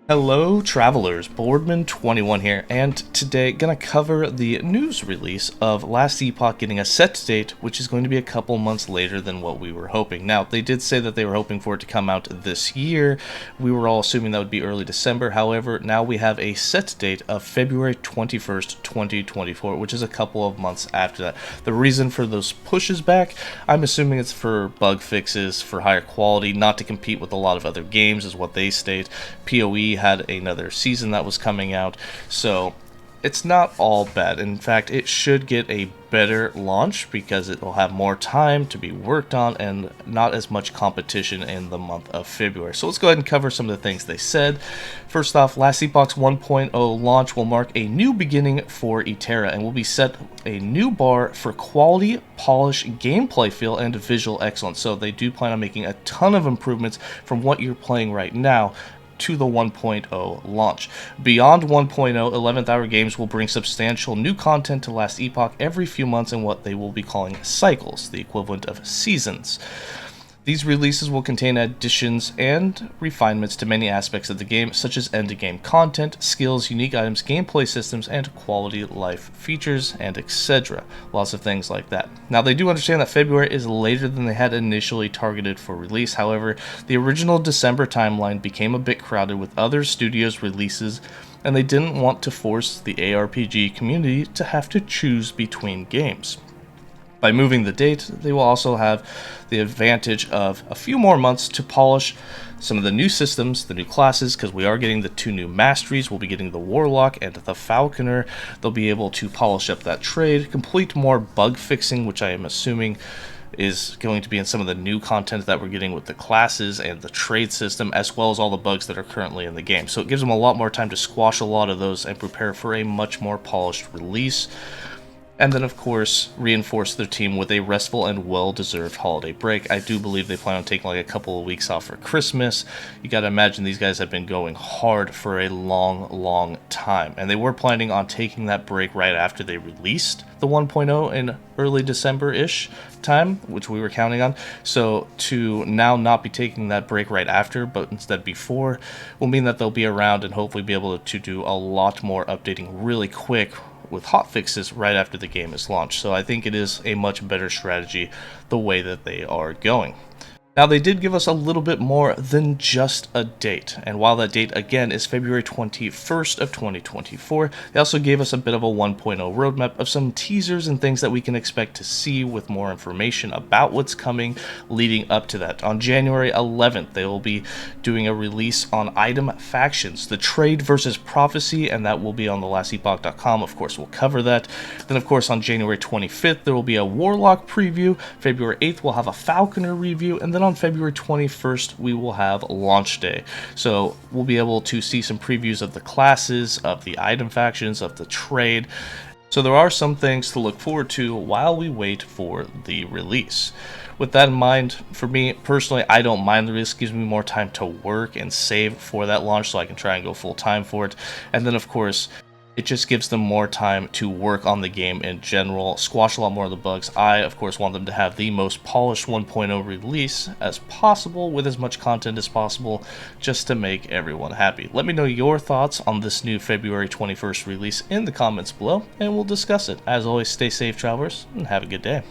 Hello travelers, Boardman21 here, and today gonna cover the news release of Last Epoch getting a set date, which is going to be a couple months later than what we were hoping. Now, they did say that they were hoping for it to come out this year. We were all assuming that would be early December. However, now we have a set date of February 21st, 2024, which is a couple of months after that. The reason for those pushes back, I'm assuming it's for bug fixes, for higher quality, not to compete with a lot of other games, is what they state. PoE had another season that was coming out, so it's not all bad. In fact, it should get a better launch because it will have more time to be worked on and not as much competition in the month of February. So let's go ahead and cover some of the things they said. First off, Last Epoch's 1.0 launch will mark a new beginning for Eterra and will be set a new bar for quality, polish, gameplay feel, and visual excellence. So they do plan on making a ton of improvements from what you're playing right now to the 1.0 launch. Beyond 1.0, 11th Hour Games will bring substantial new content to Last Epoch every few months in what they will be calling cycles, the equivalent of seasons. These releases will contain additions and refinements to many aspects of the game, such as end-to-game content, skills, unique items, gameplay systems, and quality life features, and etc. Lots of things like that. Now, they do understand that February is later than they had initially targeted for release. However, the original December timeline became a bit crowded with other studios' releases, and they didn't want to force the ARPG community to have to choose between games. By moving the date, they will also have the advantage of a few more months to polish some of the new systems, the new classes, because we are getting the two new masteries. We'll be getting the Warlock and the Falconer. They'll be able to polish up that trade, complete more bug fixing, which I am assuming is going to be in some of the new content that we're getting with the classes and the trade system, as well as all the bugs that are currently in the game. So it gives them a lot more time to squash a lot of those and prepare for a much more polished release. And then, of course, reinforce their team with a restful and well-deserved holiday break. I do believe they plan on taking like a couple of weeks off for Christmas. You gotta imagine these guys have been going hard for a long time. And they were planning on taking that break right after they released the 1.0 in early December-ish time, which we were counting on. So to now not be taking that break right after, but instead before, will mean that they'll be around and hopefully be able to do a lot more updating really quick with hotfixes right after the game is launched. So I think it is a much better strategy the way that they are going. Now, they did give us a little bit more than just a date, and while that date again is February 21st of 2024, they also gave us a bit of a 1.0 roadmap of some teasers and things that we can expect to see with more information about what's coming leading up to that. On January 11th, they will be doing a release on item factions, the trade versus prophecy, and that will be on the lastepoch.com. Of course, we'll cover that. Then, of course, on January 25th, there will be a Warlock preview. February 8th, we'll have a Falconer review, and then on February 21st, we will have launch day. So we'll be able to see some previews of the classes, of the item factions, of the trade. So there are some things to look forward to while we wait for the release. With that in mind, for me personally, I don't mind the release. It gives me more time to work and save for that launch so I can try and go full time for it. And then, of course, it just gives them more time to work on the game in general, squash a lot more of the bugs. I, of course, want them to have the most polished 1.0 release as possible with as much content as possible just to make everyone happy. Let me know your thoughts on this new February 21st release in the comments below, and we'll discuss it. As always, stay safe, travelers, and have a good day.